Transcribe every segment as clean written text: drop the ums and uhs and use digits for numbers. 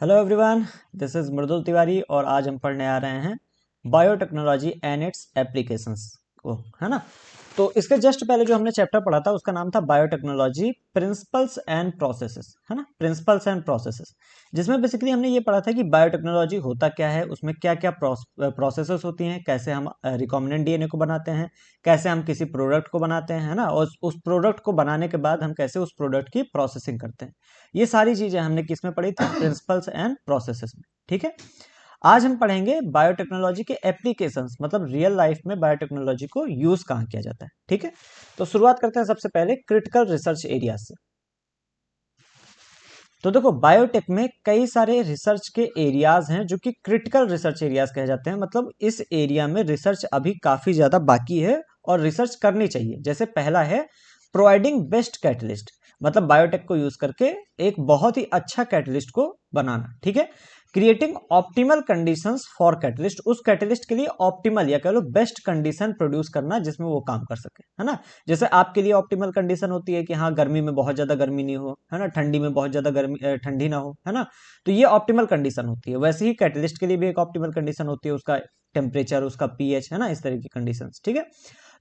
Hello everyone, this is मृदुल तिवारी और आज हम पढ़ने आ रहे हैं बायोटेक्नोलॉजी एंड इट्स एप्लीकेशंस को, है ना। तो इसके जस्ट पहले जो हमने चैप्टर पढ़ा था उसका नाम था बायोटेक्नोलॉजी प्रिंसिपल्स एंड प्रोसेसेस, है ना, प्रिंसिपल्स एंड प्रोसेसेस, जिसमें बेसिकली हमने ये पढ़ा था कि बायोटेक्नोलॉजी होता क्या है, उसमें क्या क्या प्रोसेसेस होती हैं, कैसे हम रिकॉम्बिनेंट डीएनए को बनाते हैं, कैसे हम किसी प्रोडक्ट को बनाते हैं, है ना, और उस प्रोडक्ट को बनाने के बाद हम कैसे उस प्रोडक्ट की प्रोसेसिंग करते हैं। ये सारी चीजें हमने किस में पढ़ी थी? प्रिंसिपल्स एंड प्रोसेसेस में। ठीक है, आज हम पढ़ेंगे बायोटेक्नोलॉजी के एप्लीकेशंस, मतलब रियल लाइफ में बायोटेक्नोलॉजी को यूज कहाँ किया जाता है। ठीक है, तो शुरुआत करते हैं सबसे पहले क्रिटिकल रिसर्च एरियाज से। तो देखो, बायोटेक में कई सारे रिसर्च के एरियाज हैं जो कि क्रिटिकल रिसर्च एरियाज कहे जाते हैं। मतलब इस एरिया में रिसर्च अभी काफी ज्यादा बाकी है और रिसर्च करनी चाहिए। जैसे पहला है प्रोवाइडिंग बेस्ट कैटलिस्ट, मतलब बायोटेक को यूज करके एक बहुत ही अच्छा कैटलिस्ट को बनाना। ठीक है, creating optimal conditions for catalyst, उस कैटलिस्ट के लिए ऑप्टिमल या कह लो बेस्ट कंडीशन प्रोड्यूस करना जिसमें वो काम कर सके, है ना। जैसे आपके लिए ऑप्टिमल कंडीशन होती है कि हाँ, गर्मी में बहुत ज्यादा गर्मी नहीं हो, है ना, ठंडी में बहुत ज्यादा गर्मी ठंडी ना हो, है ना। तो ये ऑप्टिमल कंडीशन होती है। वैसे ही कैटलिस्ट के लिए भी एक ऑप्टिमल कंडीशन होती है, उसका टेम्परेचर, उसका पीएच, है ना, इस तरह की कंडीशन। ठीक है,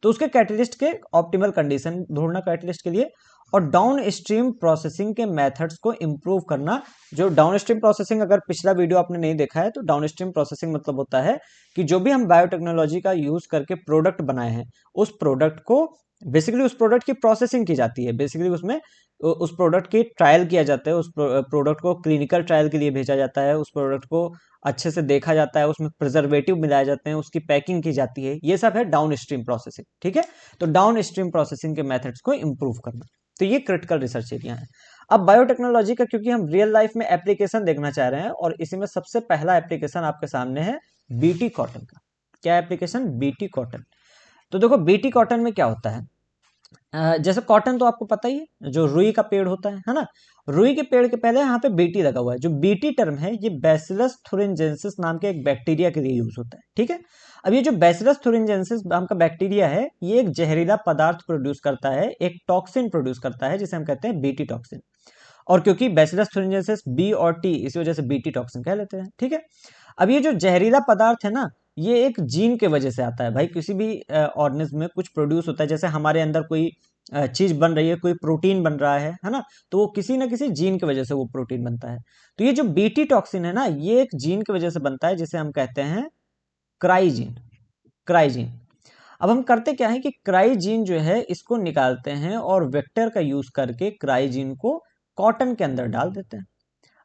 तो उसके कैटलिस्ट के ऑप्टिमल कंडीशन ढूंढना कैटलिस्ट के लिए, और डाउन स्ट्रीम प्रोसेसिंग के मेथड्स को इंप्रूव करना। जो डाउन स्ट्रीम प्रोसेसिंग, अगर पिछला वीडियो आपने नहीं देखा है तो डाउन स्ट्रीम प्रोसेसिंग मतलब होता है कि जो भी हम बायोटेक्नोलॉजी का यूज करके प्रोडक्ट बनाए हैं, उस प्रोडक्ट को बेसिकली उस प्रोडक्ट की प्रोसेसिंग की जाती है। बेसिकली उसमें उस प्रोडक्ट की ट्रायल किया जाता है, उस प्रोडक्ट को क्लिनिकल ट्रायल के लिए भेजा जाता है, उस प्रोडक्ट को अच्छे से देखा जाता है, उसमें प्रिजर्वेटिव मिलाए जाते हैं, उसकी पैकिंग की जाती है। ये सब है डाउन स्ट्रीम प्रोसेसिंग। ठीक है, तो डाउन स्ट्रीम प्रोसेसिंग के मेथड्स को इंप्रूव करना, तो ये क्रिटिकल रिसर्च एरिया है। अब बायोटेक्नोलॉजी का क्योंकि हम रियल लाइफ में एप्लीकेशन देखना चाह रहे हैं, और इसी में सबसे पहला एप्लीकेशन आपके सामने है बीटी कॉटन का। क्या एप्लीकेशन? BT cotton. तो देखो, बीटी कॉटन में क्या होता है, जैसे कॉटन तो आपको पता ही है, जो रुई का पेड़ होता है ना। रुई के पेड़ के पहले यहाँ पे बीटी लगा हुआ है। जो बीटी टर्म है ये बैसिलस थुरिनजेंसिस नाम के एक बैक्टीरिया के लिए यूज होता है। ठीक है, अब ये जो बैसिलस थुरिनजेंसिस नाम का बैक्टीरिया है, ये एक जहरीला पदार्थ प्रोड्यूस करता है, एक टॉक्सिन प्रोड्यूस करता है जिसे हम कहते हैं बीटी टॉक्सिन। और क्योंकि बैसिलस थुरिनजेंसिस बी और टी, इसी वजह से बीटी टॉक्सिन कह लेते हैं। ठीक है, अब ये जो जहरीला पदार्थ है ना, ये एक जीन के वजह से आता है। भाई, किसी भी ऑर्गेनिज्म में कुछ प्रोड्यूस होता है, जैसे हमारे अंदर कोई चीज बन रही है, कोई प्रोटीन बन रहा है ना, तो वो किसी ना किसी जीन की वजह से वो प्रोटीन बनता है। तो ये जो बीटी टॉक्सिन है ना, ये एक जीन की वजह से बनता है जिसे हम कहते हैं क्राइजीन। क्राइजीन। अब हम करते क्या है कि क्राइजीन जो है इसको निकालते हैं और वेक्टर का यूज करके क्राइजीन को कॉटन के अंदर डाल देते हैं।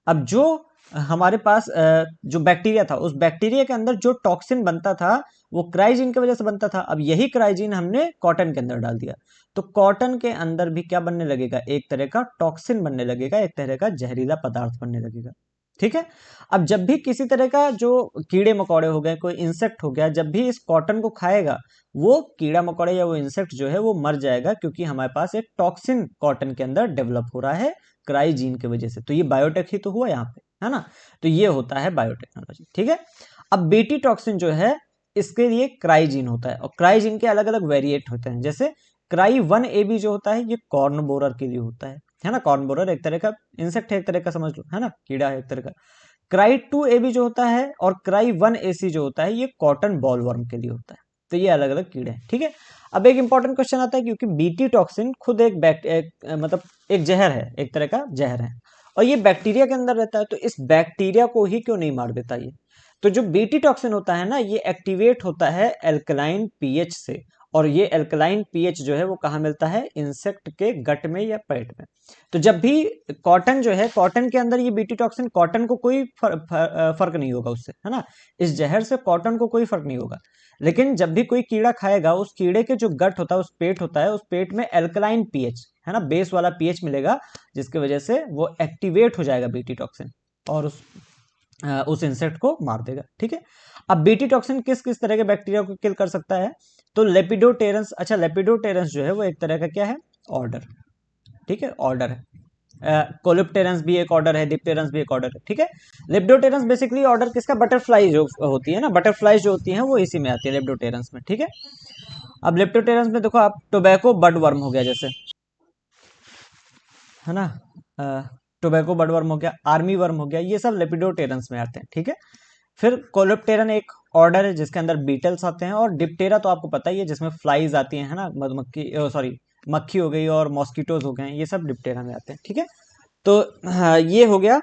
अब जो हमारे पास जो बैक्टीरिया था, उस बैक्टीरिया के अंदर जो टॉक्सिन बनता था वो क्राइजीन की वजह से बनता था। अब यही क्राइजीन हमने कॉटन के अंदर डाल दिया, तो कॉटन के अंदर भी क्या बनने लगेगा? एक तरह का टॉक्सिन बनने लगेगा, एक तरह का जहरीला पदार्थ बनने लगेगा। ठीक है, अब जब भी किसी तरह का जो कीड़े मकोड़े हो गए, कोई इंसेक्ट हो गया, जब भी इस कॉटन को खाएगा, वो कीड़ा मकोड़े या वो इंसेक्ट जो है वो मर जाएगा, क्योंकि हमारे पास एक टॉक्सिन कॉटन के अंदर डेवलप हो रहा है क्राइजीन की वजह से। तो ये बायोटेक ही तो हुआ यहाँ पे, है ना। तो ये होता है बायोटेक्नोलॉजी। ठीक है, अब बीटी टॉक्सिन जो है इसके लिए क्राइजीन होता है, और क्राइजीन के अलग अलग वेरिएट होते हैं। जैसे क्राई 1AB जो होता है, ये कॉर्न बोरर के लिए होता है ना। कॉर्न बोरर एक तरह का इंसेक्ट है, एक तरह का समझ लो, है ना, कीड़ा है एक तरह का। क्राई 2AB जो होता है और क्राई 1AC जो होता है, ये कॉटन बॉलवर्म के लिए होता है। तो ये अलग अलग कीड़े हैं। ठीक है, अब एक इंपॉर्टेंट क्वेश्चन आता है, क्योंकि बीटी टॉक्सिन खुद मतलब एक जहर है, एक तरह का जहर है, और ये बैक्टीरिया के अंदर रहता है, तो इस बैक्टीरिया को ही क्यों नहीं मार देता ये? तो जो बीटी टॉक्सिन होता है ना, ये एक्टिवेट होता है एल्कलाइन पीएच से, और ये एल्कलाइन पीएच जो है वो कहाँ मिलता है? इंसेक्ट के गट में या पेट में। तो जब भी कॉटन जो है, कॉटन के अंदर ये बीटी टॉक्सिन, कॉटन को कोई फर्क नहीं होगा उससे, है ना, इस जहर से कॉटन को कोई फर्क नहीं होगा। लेकिन जब भी कोई कीड़ा खाएगा, उस कीड़े के जो गट होता है, उस पेट होता है, उस पेट में एल्कलाइन पीएच, है ना, बेस वाला पीएच मिलेगा, जिसकी वजह से वो एक्टिवेट हो जाएगा बीटी टॉक्सिन, और उस इंसेक्ट को मार देगा। ठीक है, अब बीटी टॉक्सिन किस किस तरह के बैक्टीरिया को किल कर सकता है? तो लेपिडोटेरेंस। अच्छा, लेपिडोटेरेंस जो है वो एक तरह का क्या है? ऑर्डर। ठीक है, ऑर्डर है। कोलिप्टेरेंस भी एक ऑर्डर है, डिप्टेरेंस भी एक ऑर्डर है। ठीक है, लेप्डोटेरेंस बेसिकली ऑर्डर किसका? बटरफ्लाई जो होती है ना, बटरफ्लाई जो होती है वो इसी में आती है, लेप्डोटेरेंस में। ठीक है, अब लेप्डोटेरेंस में देखो आप, टोबैको बड वर्म हो गया जैसे, है ना, टोबैको बडवर्म हो गया, आर्मी वर्म हो गया, ये सब लेपिडोप्टेरन्स में आते हैं, ठीक है। फिर कोलेप्टेरन एक ऑर्डर है जिसके अंदर बीटल्स आते हैं, और डिप्टेरा तो आपको पता ही है जिसमें फ्लाइज आती हैं, है ना, मधुमक्खी, सॉरी, मक्खी हो गई और मॉस्किटोज हो गए, ये सब डिप्टेरा में आते हैं, ठीक है। तो हाँ, ये हो गया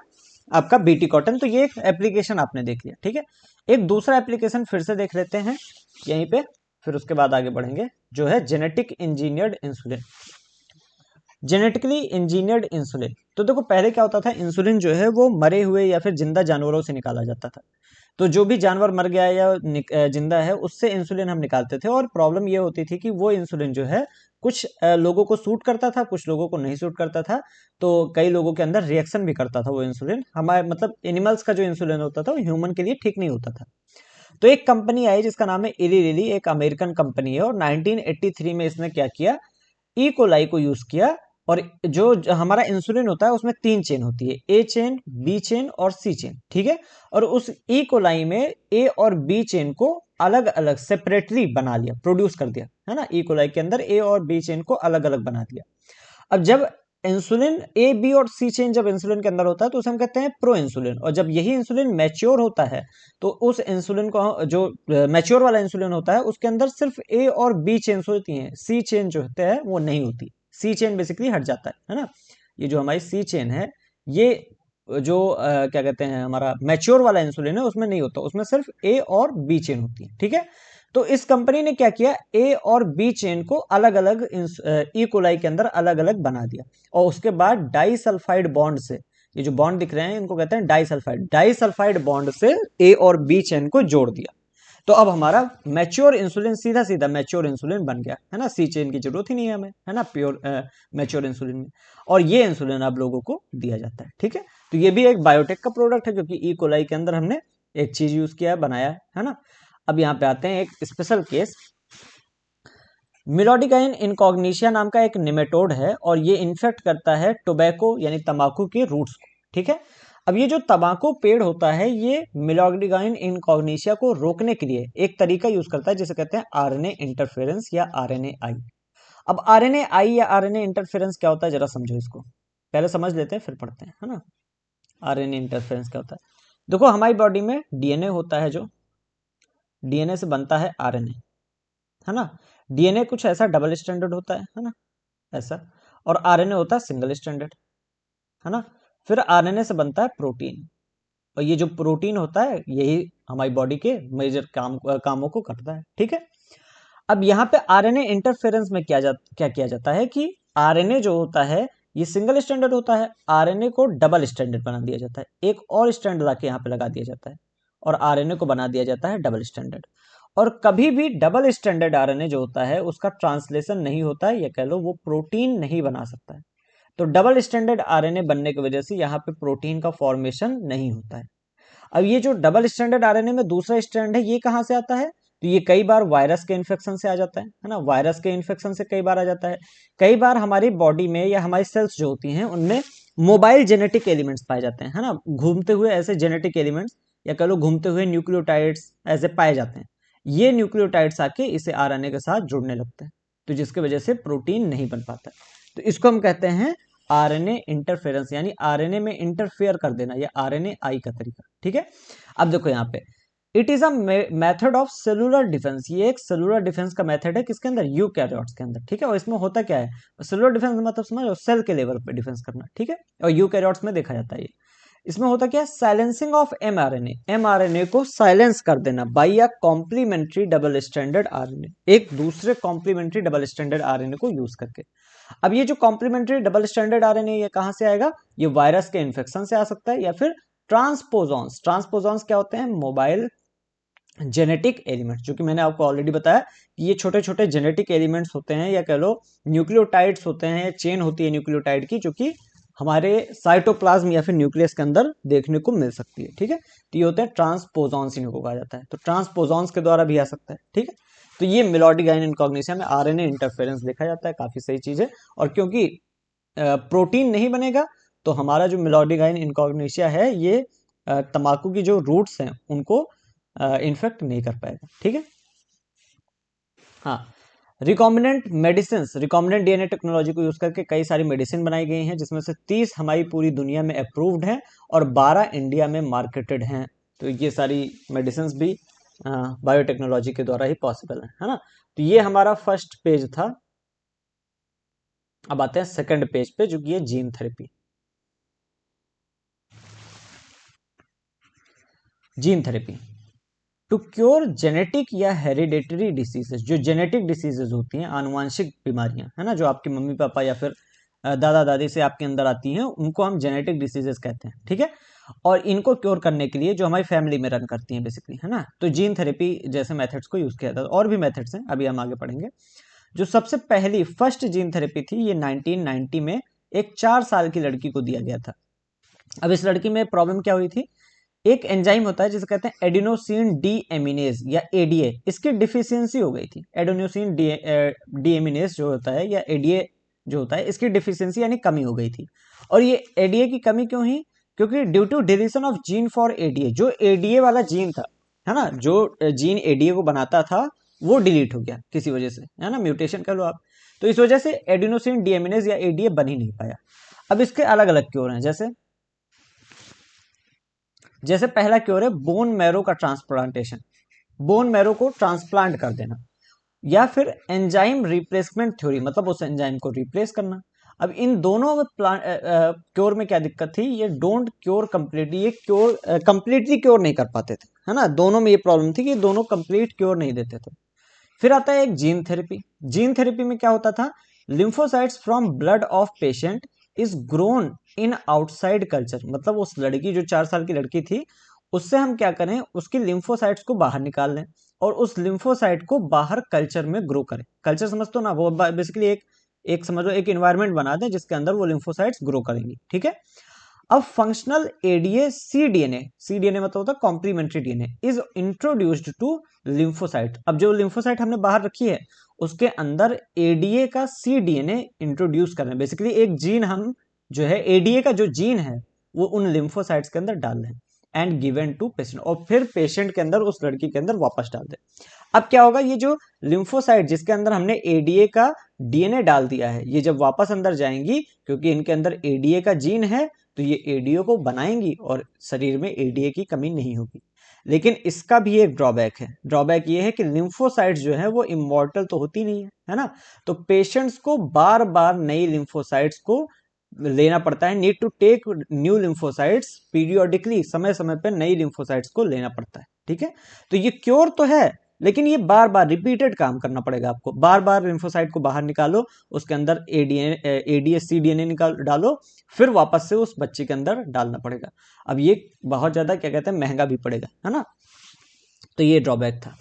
आपका बीटी कॉटन। तो ये एक एप्लीकेशन आपने देख लिया, ठीक है। एक दूसरा एप्लीकेशन फिर से देख लेते हैं यहीं पे, फिर उसके बाद आगे बढ़ेंगे, जो है genetic engineered insulin. Genetically engineered insulin, तो देखो पहले क्या होता था, इंसुलिन जो है वो मरे हुए या फिर जिंदा जानवरों से निकाला जाता था। तो जो भी जानवर मर गया या जिंदा है उससे इंसुलिन हम निकालते थे, और प्रॉब्लम ये होती थी कि वो इंसुलिन जो है कुछ लोगों को सूट करता था, कुछ लोगों को नहीं सूट करता था। तो कई लोगों के अंदर रिएक्शन भी करता था वो इंसुलिन, हमारे मतलब एनिमल्स का जो इंसुलिन होता था वो ह्यूमन के लिए ठीक नहीं होता था। तो एक कंपनी आई जिसका नाम है इली लिली, एक अमेरिकन कंपनी है, और 1983 में इसने क्या किया, ई कोलाई को यूज किया। और जो हमारा इंसुलिन होता है उसमें 3 चेन होती है, ए चेन, बी चेन और सी चेन, ठीक है। और उस ई कोलाई में ए और बी चेन को अलग अलग सेपरेटली बना लिया, प्रोड्यूस कर दिया, है ना। ई कोलाई के अंदर ए और बी चेन को अलग अलग बना दिया। अब जब इंसुलिन ए बी और सी चेन जब इंसुलिन के अंदर होता है तो उसे हम कहते हैं प्रो इंसुलिन, और जब यही इंसुलिन मैच्योर होता है तो उस इंसुलिन को जो मैच्योर वाला इंसुलिन होता है उसके अंदर सिर्फ ए और बी चेन्स होती हैं, सी चेन जो होते हैं वो नहीं होती। सी चेन बेसिकली हट जाता है ना। ये जो हमारी सी चेन है, ये जो क्या कहते हैं, हमारा मैच्योर वाला इंसुलिन है उसमें नहीं होता, उसमें सिर्फ ए और बी चेन होती है, ठीक है। तो इस कंपनी ने क्या किया, ए और बी चेन को अलग अलग ई कोलाई के अंदर अलग अलग बना दिया, और उसके बाद डाई सल्फाइड बॉन्ड से, ये जो बॉन्ड दिख रहे हैं इनको कहते हैं डाई सल्फाइड बॉन्ड से ए और बी चेन को जोड़ दिया। तो अब हमारा मैच्योर इंसुलिन सीधा सीधा मैच्योर इंसुलिन बन गया, है ना, सी चेन की जरूरत ही नहीं है हमें, है ना, प्योर मैच्योर इंसुलिन में। और ये इंसुलिन अब लोगों को दिया जाता है, ठीक है। तो ये भी एक बायोटेक का प्रोडक्ट है, क्योंकि ई कोलाई के अंदर हमने एक चीज यूज किया है, बनाया है ना। अब यहाँ पे आते हैं एक स्पेशल केस, मिलोडिकाइन इनकॉग्निशिया नाम का एक निमेटोड है, और ये इन्फेक्ट करता है टोबैको यानी तंबाकू के रूट्स को, ठीक है। अब ये जो तंबाकू पेड़ होता है ये मिलोडिकाइन इनकॉग्निशिया को रोकने के लिए एक तरीका यूज करता है जिसे कहते हैं आरएनए इंटरफेरेंस या आरएनए-आई। अब आरएनए-आई या आरएनए इंटरफेरेंस क्या होता है जरा समझो इसको, पहले समझ लेते हैं फिर पढ़ते हैं, है ना। आरएनए इंटरफेरेंस क्या होता है, देखो हमारी बॉडी में डीएनए होता है, जो डीएनए से बनता है आरएनए, है ना। डीएनए कुछ ऐसा डबल स्टैंडर्ड होता है ना, ऐसा। और आरएनए होता है सिंगल स्टैंडर्ड, है ना। फिर आरएनए से बनता है प्रोटीन, और ये जो प्रोटीन होता है यही हमारी बॉडी के मेजर कामों को करता है, ठीक है। अब यहाँ पे आरएनए इंटरफेरेंस में क्या किया जाता है कि आरएनए जो होता है ये सिंगल स्टैंडर्ड होता है, आरएनए को डबल स्टैंडर्ड बना दिया जाता है, एक और स्टैंड ला के यहाँ पे लगा दिया जाता है, और आरएनए को बना दिया जाता है डबल स्टैंडर्ड। और कभी भी डबल स्टैंडर्ड आरएनए जो होता है उसका ट्रांसलेशन नहीं होता है, या कह लो वो प्रोटीन नहीं बना सकता है। तो डबल स्टैंडर्ड आरएनए बनने की वजह से यहाँ पे प्रोटीन का फॉर्मेशन नहीं होता है। अब ये जो डबल स्टैंडर्ड आरएनए में दूसरा स्टैंड है ये कहाँ से आता है, तो ये कई बार वायरस के इन्फेक्शन से आ जाता है ना, वायरस के इन्फेक्शन से कई बार आ जाता है। कई बार हमारी बॉडी में या हमारी सेल्स जो होती हैं उनमें मोबाइल जेनेटिक एलिमेंट्स पाए जाते हैं, है ना, घूमते हुए ऐसे जेनेटिक एलिमेंट्स, या कह लो घूमते हुए न्यूक्लियोटाइड्स ऐसे पाए जाते हैं। ये न्यूक्लियोटाइड्स आके इसे आरएनए के साथ जुड़ने लगते हैं, तो जिसकी वजह से प्रोटीन नहीं बन पाता। तो इसको हम कहते हैं आरएनए इंटरफेरेंस, यानी आरएनए में इंटरफेयर कर देना, या आरएनए-आई का तरीका, ठीक है। अब देखो यहाँ पे it is a method of cellular defence, ये एक सेलुलर डिफेंस का मेथड है, किसके अंदर, यूकैरियोट्स के अंदर, ठीक है। और इसमें होता क्या है, सेलुलर डिफेंस मतलब समझो सेल के लेवल पे डिफेंस करना, ठीक है। और यूकैरियोट्स में देखा जाता है ये। इसमें होता क्या है, साइलेंसिंग ऑफ एमआरएनए, एमआरएनए को साइलेंस कर देना बाय अ कॉम्प्लीमेंट्री डबल स्टैंडर्ड आरएनए, एक दूसरे कॉम्प्लीमेंट्री डबल स्टैंडर्ड आरएनए को यूज करके। अब ये जो कॉम्प्लीमेंट्री डबल स्टैंडर्ड आरएनए ये कहां से आएगा, ये वायरस के इन्फेक्शन से आ सकता है, या फिर ट्रांसपोजॉन्स, ट्रांसपोजॉन्स क्या होते हैं, मोबाइल जेनेटिक एलिमेंट्स, जो कि मैंने आपको ऑलरेडी बताया कि ये छोटे छोटे जेनेटिक एलिमेंट्स होते हैं, या कह लो न्यूक्लियोटाइड्स होते हैं, चेन होती है न्यूक्लियोटाइड की, जो कि हमारे साइटोप्लाज्म या फिर न्यूक्लियस के अंदर देखने को मिल सकती है, ठीक है। तो ये होते हैं ट्रांसपोजॉन्स, इनको कहा जाता है, तो ट्रांसपोजॉन्स के द्वारा भी आ सकता है, ठीक है। तो ये मिलोडिकाइन इनकॉग्निशिया में आरएनए इंटरफेरेंस देखा जाता है, काफी सही चीज है। और क्योंकि प्रोटीन नहीं बनेगा तो हमारा जो मिलोडिकाइन इनकॉग्निशिया है ये तंबाकू की जो रूट्स हैं उनको इन्फेक्ट नहीं कर पाएगा, ठीक है। हाँ, recombinant medicine, recombinant DNA technology को यूज करके कई सारी मेडिसिन बनाई गई हैं, जिसमें से 30 हमारी पूरी दुनिया में अप्रूव्ड हैं और 12 इंडिया में मार्केटेड हैं। तो ये सारी मेडिसिन भी बायोटेक्नोलॉजी के द्वारा ही पॉसिबल है ना। तो ये हमारा फर्स्ट पेज था। अब आते हैं सेकंड पेज पे, जो कि है gene therapy. Gene therapy to cure genetic या हेरिडेटरी डिसीजेस, जो जेनेटिक डिसीजेस होती हैं, आनुवांशिक बीमारियां है ना, जो आपके मम्मी पापा या फिर दादा दादी से आपके अंदर आती हैं, उनको हम जेनेटिक डिसीजेस कहते हैं, ठीक है। और इनको क्योर करने के लिए जो हमारी फैमिली में रन करती हैं बेसिकली, है ना, तो जीन थेरेपी जैसे मेथड्स को यूज किया जाता है। और भी मेथड्स हैं, अभी हम आगे पढ़ेंगे। जो सबसे पहली फर्स्ट जीन थेरेपी थी, ये 1990 में एक 4 साल की लड़की को दिया गया था। अब इस लड़की में प्रॉब्लम क्या हुई थी, एक एंजाइम होता है जिसे कहते हैं एडिनोसिन डी एमिनेज या एडीए, इसकी डिफिशियंसी हो गई थी। एडिनोसिन डी एमिनेज जो होता है या एडीए जो होता है, इसकी डिफिशियंसी यानी कमी हो गई थी। और ये एडीए की कमी क्यों हुई, क्योंकि due to deletion of gene for ADA, जो एडीए वाला जीन था, है ना, जो जीन एडीए को बनाता था, वो डिलीट हो गया किसी वजह से, है ना, म्यूटेशन कर लो आप। तो इस वजह से एडिनोसिन डी एमिनेज या एडीए बन ही नहीं पाया। अब इसके अलग अलग क्योर हैं, जैसे पहला क्योर है बोन मैरो का ट्रांसप्लांटेशन, बोन मैरो को ट्रांसप्लांट कर देना, या फिर एंजाइम रिप्लेसमेंट थ्योरी, मतलब उस एंजाइम को रिप्लेस करना। अब इन दोनों में क्योर में क्या दिक्कत थी, ये डोंट क्योर कंप्लीटली, ये क्योर कंप्लीटली क्योर नहीं कर पाते थे, है ना, दोनों में ये प्रॉब्लम थी कि दोनों कंप्लीट क्योर नहीं देते थे। फिर आता है एक जीन थेरेपी। जीन थेरेपी में क्या होता था, lymphocytes from blood of patient is grown in outside culture, मतलब उस लड़की जो 4 साल की लड़की थी, उससे हम क्या करें, उसकी लिम्फोसाइट्स को बाहर निकाल लें और उस लिम्फोसाइट को बाहर कल्चर में ग्रो करें। कल्चर समझ तो ना, वो बेसिकली एक एक समझ लो एक इन्वायरमेंट बना दें जिसके अंदर वो लिम्फोसाइट्स ग्रो करेंगी, ठीक है। अब functional ADA c DNA, c DNA मतलब होता है complementary DNA, is introduced to lymphocyte. अब जो लिम्फोसाइट हमने बाहर रखी है, उसके अंदर एडीए का सी डीएनए इंट्रोड्यूस कर रहे हैं। बेसिकली एक जीन हम जो है एडीए का जो जीन है, वो उन लिम्फोसाइट्स के अंदर डाल रहे हैं एंड गिवन टू पेशेंट, और फिर पेशेंट के अंदर, उस लड़की के अंदर वापस डाल दे। अब क्या होगा, ये जो लिम्फोसाइट जिसके अंदर हमने एडीए का डीएनए डाल दिया है, ये जब वापस अंदर जाएंगी, क्योंकि इनके अंदर एडीए का जीन है, तो ये एडीए को बनाएंगी और शरीर में एडीए की कमी नहीं होगी। लेकिन इसका भी एक ड्रॉबैक है। ड्रॉबैक ये है कि लिम्फोसाइट्स जो है वो इमॉर्टल तो होती नहीं है ना, तो पेशेंट्स को बार बार नई लिम्फोसाइट्स को लेना पड़ता है, need to take new lymphocytes periodically, समय समय पर नई लिम्फोसाइट्स को लेना पड़ता है, ठीक है। तो ये क्योर तो है, लेकिन ये बार बार रिपीटेड काम करना पड़ेगा आपको, बार बार लिम्फोसाइट को बाहर निकालो, उसके अंदर एडीएस सी डीएनए निकाल डालो, फिर वापस से उस बच्चे के अंदर डालना पड़ेगा। अब ये बहुत ज्यादा क्या कहते हैं, महंगा भी पड़ेगा, है ना, तो ये ड्रॉबैक था।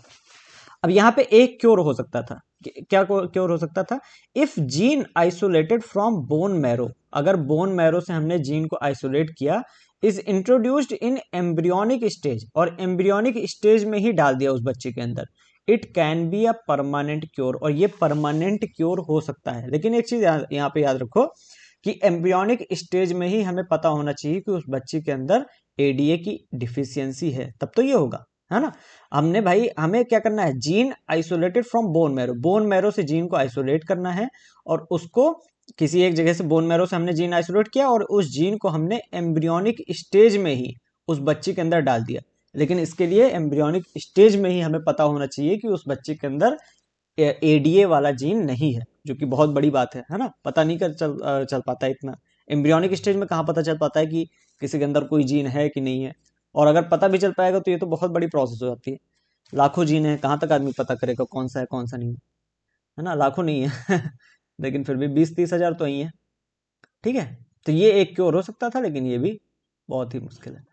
अब यहाँ पे एक क्योर हो सकता था, क्या क्योर हो सकता था, if gene isolated from bone marrow, अगर बोन मैरो से हमने जीन को आइसोलेट किया, is introduced in embryonic stage, और एम्ब्रियोनिक स्टेज में ही डाल दिया उस बच्चे के अंदर, it can be a permanent cure, और ये परमानेंट क्योर हो सकता है। लेकिन एक चीज यहाँ पे याद रखो कि एम्ब्रियोनिक स्टेज में ही हमें पता होना चाहिए कि उस बच्चे के अंदर एडीए की डिफिशियंसी है, तब तो ये होगा, है ना। हमने भाई, हमें क्या करना है, gene isolated from bone marrow, bone marrow से जीन को आइसोलेट करना है, और उसको किसी एक जगह से बोन मैरो से हमने जीन आइसोलेट किया, और उस जीन को हमने एम्ब्रियोनिक स्टेज में ही उस बच्चे के अंदर डाल दिया। लेकिन इसके लिए एम्ब्रियोनिक स्टेज में ही हमें पता होना चाहिए कि उस बच्चे के अंदर एडीए वाला जीन नहीं है, जो कि बहुत बड़ी बात है ना, पता नहीं चल पाता है इतना। एम्ब्रियोनिक स्टेज में कहाँ पता चल पाता है कि किसी के अंदर कोई जीन है कि नहीं है, और अगर पता भी चल पाएगा तो ये तो बहुत बड़ी प्रोसेस हो जाती है। लाखों जीन है, कहाँ तक आदमी पता करेगा कौन सा है कौन सा नहीं है ना, लाखों नहीं है लेकिन फिर भी 20-30 हज़ार तो ही है, ठीक है। तो ये एक क्योर हो सकता था, लेकिन ये भी बहुत ही मुश्किल है।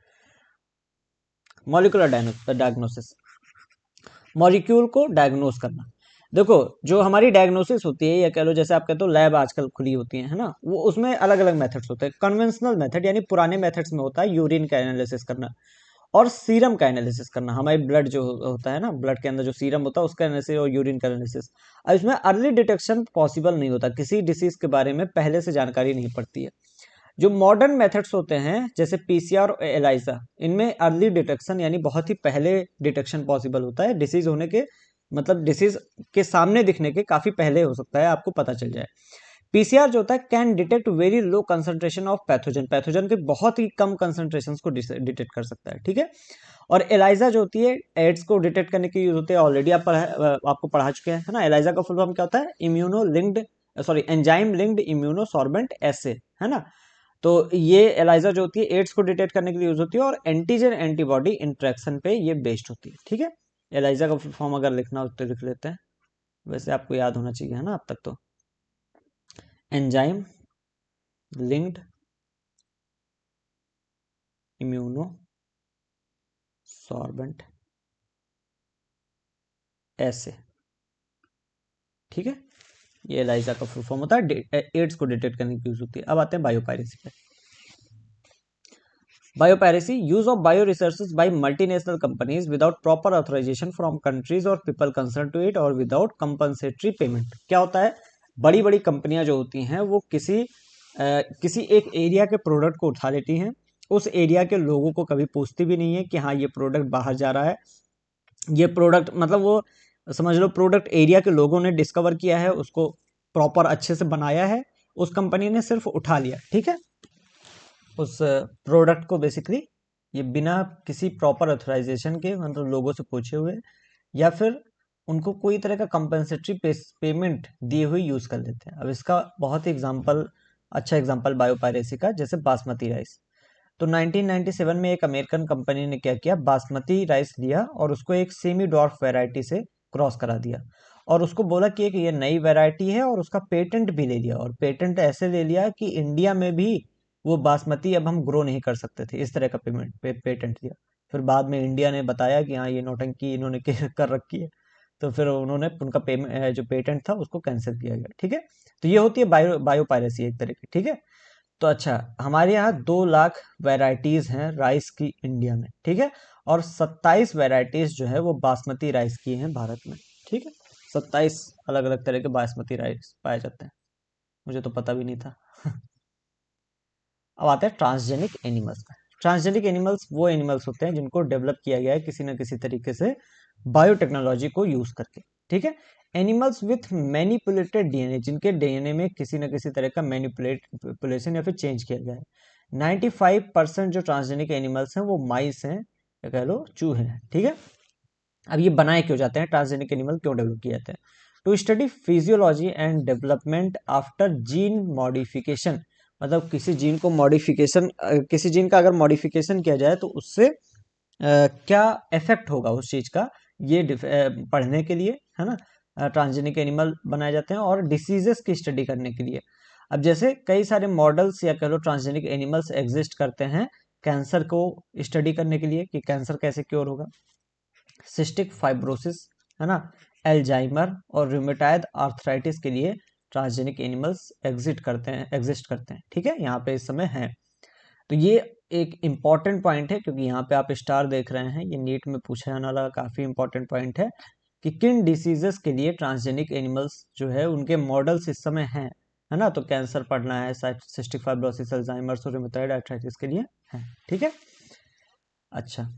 मॉलिकुलर डायग्नोसिस, मॉलिक्यूल को डायग्नोस करना। देखो, जो हमारी डायग्नोसिस होती है, या कह लो जैसे आप कहते हो लैब आजकल खुली होती है ना, वो उसमें अलग अलग मेथड्स होते हैं। कन्वेंशनल मेथड यानी पुराने मेथड्स में होता है यूरिन का एनालिसिस करना और सीरम का एनालिसिस करना। हमारे ब्लड जो होता है ना, ब्लड के अंदर जो सीरम होता है उसका एनालिसिस और यूरिन का एनालिसिस। अब इसमें अर्ली डिटेक्शन पॉसिबल नहीं होता, किसी डिसीज के बारे में पहले से जानकारी नहीं पड़ती है। जो मॉडर्न मेथड्स होते हैं जैसे पीसीआर और एलाइजा, इनमें अर्ली डिटेक्शन यानी बहुत ही पहले डिटेक्शन पॉसिबल होता है डिसीज होने के मतलब डिसीज के सामने दिखने के काफी पहले हो सकता है आपको पता चल जाए। पीसीआर जो होता है can detect very low concentration of pathogen, pathogen के बहुत ही कम कंसंट्रेशन को डिटेक्ट कर सकता है, ठीक है। और एलाइजा जो होती है एड्स को डिटेक्ट करने के यूज होते हैं, ऑलरेडी आपको पढ़ा चुके हैं, है ना। एलाइजा का फुल फॉर्म क्या होता है, immuno linked sorry enzyme linked immuno sorbent assay, है ना। तो ये एलाइजा जो होती है एड्स को डिटेक्ट करने के लिए यूज होती है और एंटीजन एंटीबॉडी इंटरेक्शन पे ये बेस्ड होती है, ठीक है। एलाइजा का फुल फॉर्म अगर लिखना हो तो लिख लेते हैं, वैसे आपको याद होना चाहिए, है ना अब तक तो। एंजाइम लिंक्ड इम्यूनो सॉर्बेंट ऐसे, ठीक है। ये एलाइजा का फुल फॉर्म होता है, एड्स को डिटेक्ट करने की यूज होती है। अब आते हैं बायोपायरेसी पे। Biopiracy, use of bio resources by multinational companies without proper authorisation from countries और पीपल कंसर्न टू इट और विदाउट कंपनसेटरी पेमेंट। क्या होता है, बड़ी बड़ी कंपनियां जो होती हैं वो किसी एक एरिया के प्रोडक्ट को उठा लेती हैं, उस एरिया के लोगों को कभी पूछती भी नहीं है कि हाँ ये प्रोडक्ट बाहर जा रहा है, ये प्रोडक्ट मतलब वो समझ लो प्रोडक्ट एरिया के लोगों ने डिस्कवर किया है, उसको प्रॉपर अच्छे से बनाया है, उस कंपनी ने सिर्फ उठा लिया, ठीक है, उस प्रोडक्ट को बेसिकली ये बिना किसी प्रॉपर ऑथराइजेशन के, मतलब लोगों से पूछे हुए या फिर उनको कोई तरह का कंपनसेटरी पेमेंट दिए हुए यूज कर लेते हैं। अब इसका बहुत ही अच्छा एग्जांपल बायोपायरेसी का, जैसे बासमती राइस। तो 1997 में एक अमेरिकन कंपनी ने क्या किया, बासमती राइस लिया और उसको एक सेमी डॉर्फ वैरायटी से क्रॉस करा दिया और उसको बोला कि एक ये नई वैरायटी है और उसका पेटेंट भी ले लिया, और पेटेंट ऐसे ले लिया कि इंडिया में भी वो बासमती अब हम ग्रो नहीं कर सकते थे, इस तरह का पेटेंट दिया। फिर बाद में इंडिया ने बताया कि हाँ ये नौटंकी इन्होंने कर रखी है, तो फिर उन्होंने उनका पेमेंट जो पेटेंट था उसको कैंसिल किया गया, ठीक है। तो ये होती है बायोपायरेसी एक तरह की, ठीक है। तो अच्छा, हमारे यहाँ 2 लाख वैरायटीज हैं राइस की इंडिया में, ठीक है। और 27 वैरायटीज जो है वो बासमती राइस की हैं भारत में, ठीक है। 27 अलग अलग तरह के बासमती राइस पाए जाते हैं, मुझे तो पता भी नहीं था। अब आते हैं ट्रांसजेनिक एनिमल्स में। ट्रांसजेनिक एनिमल्स वो एनिमल्स होते हैं जिनको डेवलप किया गया है किसी न किसी तरीके से बायोटेक्नोलॉजी को यूज करके, ठीक है। एनिमल्स विथ मैनिपुलेटेड डीएनए, जिनके डीएनए में किसी न किसी तरह का मैनिपुलेशन या फिर चेंज किया गया है। 95% जो ट्रांसजेनिक एनिमल्स हैं वो माइस हैं या कह लो चूहे हैं, ठीक है। अब ये बनाए क्यों जाते हैं, ट्रांसजेनिक एनिमल क्यों डेवलप किए जाते हैं, to study physiology and development after gene modification. मतलब किसी जीन का अगर मॉडिफिकेशन किया जाए तो उससे क्या इफेक्ट होगा उस चीज का, ये पढ़ने के लिए, है ना, ट्रांसजेनिक एनिमल बनाए जाते हैं और डिसीजेस की स्टडी करने के लिए। अब जैसे कई सारे मॉडल्स या कह लो ट्रांसजेनिक एनिमल्स एग्जिस्ट करते हैं कैंसर को स्टडी करने के लिए कि कैंसर कैसे क्योर होगा, सिस्टिक फाइब्रोसिस, है ना, एल्जाइमर और रूमेटाइड आर्थराइटिस के लिए ट्रांसजेनिक एनिमल्स एग्जिस्ट करते हैं, ठीक है, यहाँ पे इस समय है। तो ये एक इम्पॉर्टेंट पॉइंट है क्योंकि यहाँ पे आप स्टार देख रहे हैं, ये नीट में पूछा जाने वाला काफी इंपॉर्टेंट पॉइंट है कि किन डिसीजेस के लिए ट्रांसजेनिक एनिमल्स जो है उनके मॉडल्स इस समय हैं, है ना। तो कैंसर पढ़ना है, सिस्टिक फाइब्रोसिस, अल्जाइमर्स और रूमेटॉइड आर्थराइटिस के लिए है, ठीक है। अच्छा,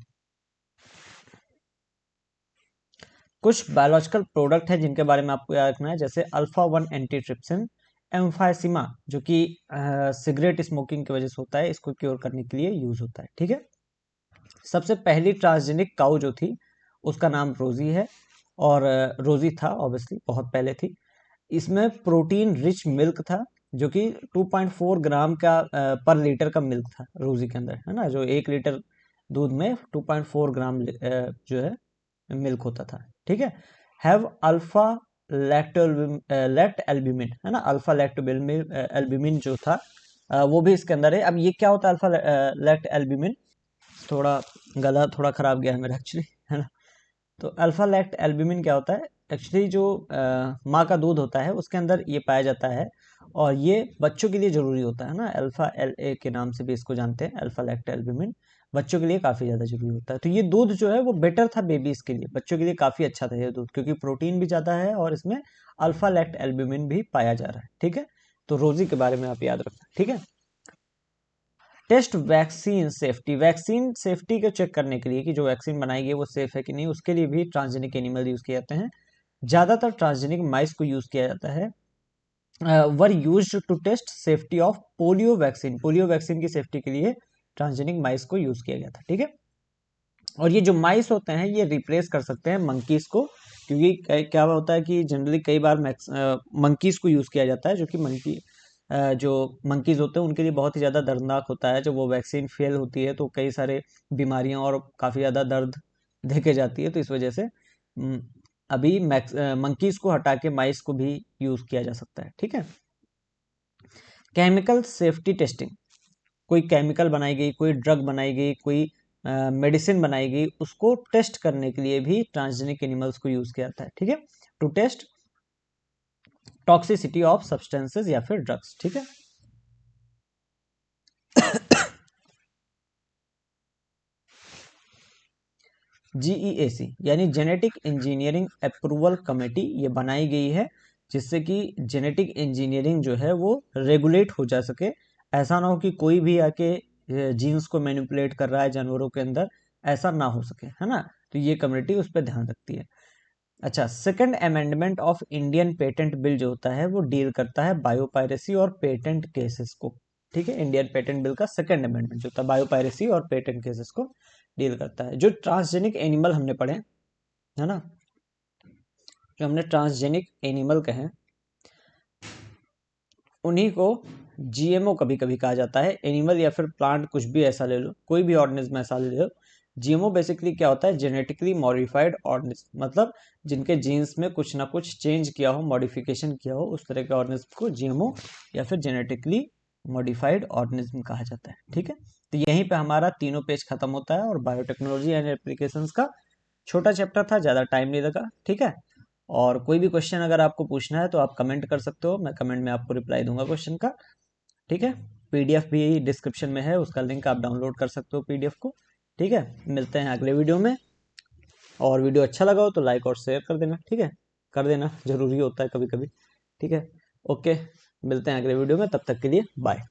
कुछ बायोलॉजिकल प्रोडक्ट है जिनके बारे में आपको याद रखना है, जैसे अल्फा 1 एंटीट्रिप्सिन, एम्फाइसिमा, जो कि सिगरेट स्मोकिंग की वजह से होता है, इसको क्योर करने के लिए यूज होता है, ठीक है। सबसे पहली ट्रांसजेनिक काउ जो थी उसका नाम रोजी है, और रोजी था ऑब्वियसली, बहुत पहले थी। इसमें प्रोटीन रिच मिल्क था, जो कि 2.4 ग्राम का पर लीटर का मिल्क था रोजी के अंदर, है ना। जो 1 लीटर दूध में 2.4 ग्राम जो है मिल्क होता था, ठीक है। हैव अल्फा लैक्ट एल्ब्यूमिन, है ना, अल्फा लैक्ट एल्ब्यूमिन जो था वो भी इसके अंदर है। अब ये क्या होता है अल्फा लैक्ट एल्ब्यूमिन, थोड़ा गला थोड़ा खराब गया है मेरा एक्चुअली, है ना। तो अल्फा लैक्ट एल्ब्यूमिन क्या होता है, एक्चुअली जो माँ का दूध होता है उसके अंदर ये पाया जाता है, और ये बच्चों के लिए जरूरी होता है ना, अल्फा एल ए के नाम से भी इसको जानते हैं, अल्फा लैक्ट एल्ब्यूमिन बच्चों के लिए काफी ज्यादा जरूरी होता है। तो ये दूध जो है वो बेटर था बेबीज के लिए, बच्चों के लिए काफी अच्छा था ये दूध, क्योंकि प्रोटीन भी ज्यादा है और इसमें अल्फा लैक्ट एल्ब्यूमिन भी पाया जा रहा है, ठीक है। तो रोजी के बारे में आप याद रखना, ठीक है। Test vaccine safety, vaccine safety को चेक करने के लिए कि जो वैक्सीन बनाई गई वो सेफ है कि नहीं, उसके लिए भी ट्रांसजेनिक एनिमल यूज किए जाते हैं। ज़्यादातर ट्रांसजेनिक माइस को यूज़ किया जाता है, were used to test safety of polio vaccine. Polio vaccine की सेफ्टी के लिए ट्रांसजेनिक माइस को यूज़ किया गया था, ठीक है। और ये जो माइस होते हैं ये रिप्लेस कर सकते हैं मंकीज को, क्योंकि क्या होता है कि जनरली कई बार मंकीज को यूज़ किया जाता है, जो कि जो मंकीज होते हैं उनके लिए बहुत ही ज़्यादा दर्दनाक होता है। जब वो वैक्सीन फेल होती है तो कई सारे बीमारियां और काफ़ी ज़्यादा दर्द देखे जाती है, तो इस वजह से अभी मंकीज को हटा के माइस को भी यूज़ किया जा सकता है, ठीक है। केमिकल सेफ्टी टेस्टिंग, कोई केमिकल बनाई गई, कोई ड्रग बनाई गई, कोई मेडिसिन बनाई गई, उसको टेस्ट करने के लिए भी ट्रांसजेनिक एनिमल्स को यूज़ किया जाता है, ठीक है, to test toxicity of substances या फिर ड्रग्स, ठीक है। जीईएसी यानी जेनेटिक इंजीनियरिंग अप्रूवल कमेटी, ये बनाई गई है जिससे कि जेनेटिक इंजीनियरिंग जो है वो रेगुलेट हो जा सके। ऐसा ना हो कि कोई भी आके जीन्स को मैनिपुलेट कर रहा है जानवरों के अंदर, ऐसा ना हो सके, है ना। तो ये कमेटी उस पर ध्यान रखती है। अच्छा, second amendment of Indian patent bill जो होता है वो डील करता है बायोपायरेसी और पेटेंट केसेस को, ठीक है। इंडियन पेटेंट बिल का सेकंड अमेंडमेंट जो होता है बायोपायरेसी और पेटेंट केसेस को डील करता है। जो ट्रांसजेनिक एनिमल हमने पढ़े, है ना, जो हमने ट्रांसजेनिक एनिमल कहे उन्हीं को जीएमओ कभी कभी कहा जाता है। एनिमल या फिर प्लांट कुछ भी ऐसा ले लो, कोई भी ऑर्गेनिज्म ऐसा ले लो। जीएमओ बेसिकली क्या होता है, जेनेटिकली मॉडिफाइड ऑर्गेनिज्म, मतलब जिनके जीन्स में कुछ ना कुछ चेंज किया हो, मॉडिफिकेशन किया हो, उस तरह के ऑर्गेनिज्म को जीएमओ या फिर जेनेटिकली मॉडिफाइड ऑर्गेनिज्म कहा जाता है, ठीक है। तो यहीं पे हमारा तीनों पेज खत्म होता है और बायोटेक्नोलॉजी एंड एप्लीकेशंस का छोटा चैप्टर था, ज़्यादा टाइम नहीं लगा, ठीक है। और कोई भी क्वेश्चन अगर आपको पूछना है तो आप कमेंट कर सकते हो, मैं कमेंट में आपको रिप्लाई दूंगा क्वेश्चन का, ठीक है। पीडीएफ भी डिस्क्रिप्शन में है, उसका लिंक आप डाउनलोड कर सकते हो पीडीएफ को, ठीक है। मिलते हैं अगले वीडियो में, और वीडियो अच्छा लगा हो तो लाइक और शेयर कर देना, ठीक है, कर देना, जरूरी होता है कभी कभी, ठीक है। ओके, मिलते हैं अगले वीडियो में, तब तक के लिए बाय।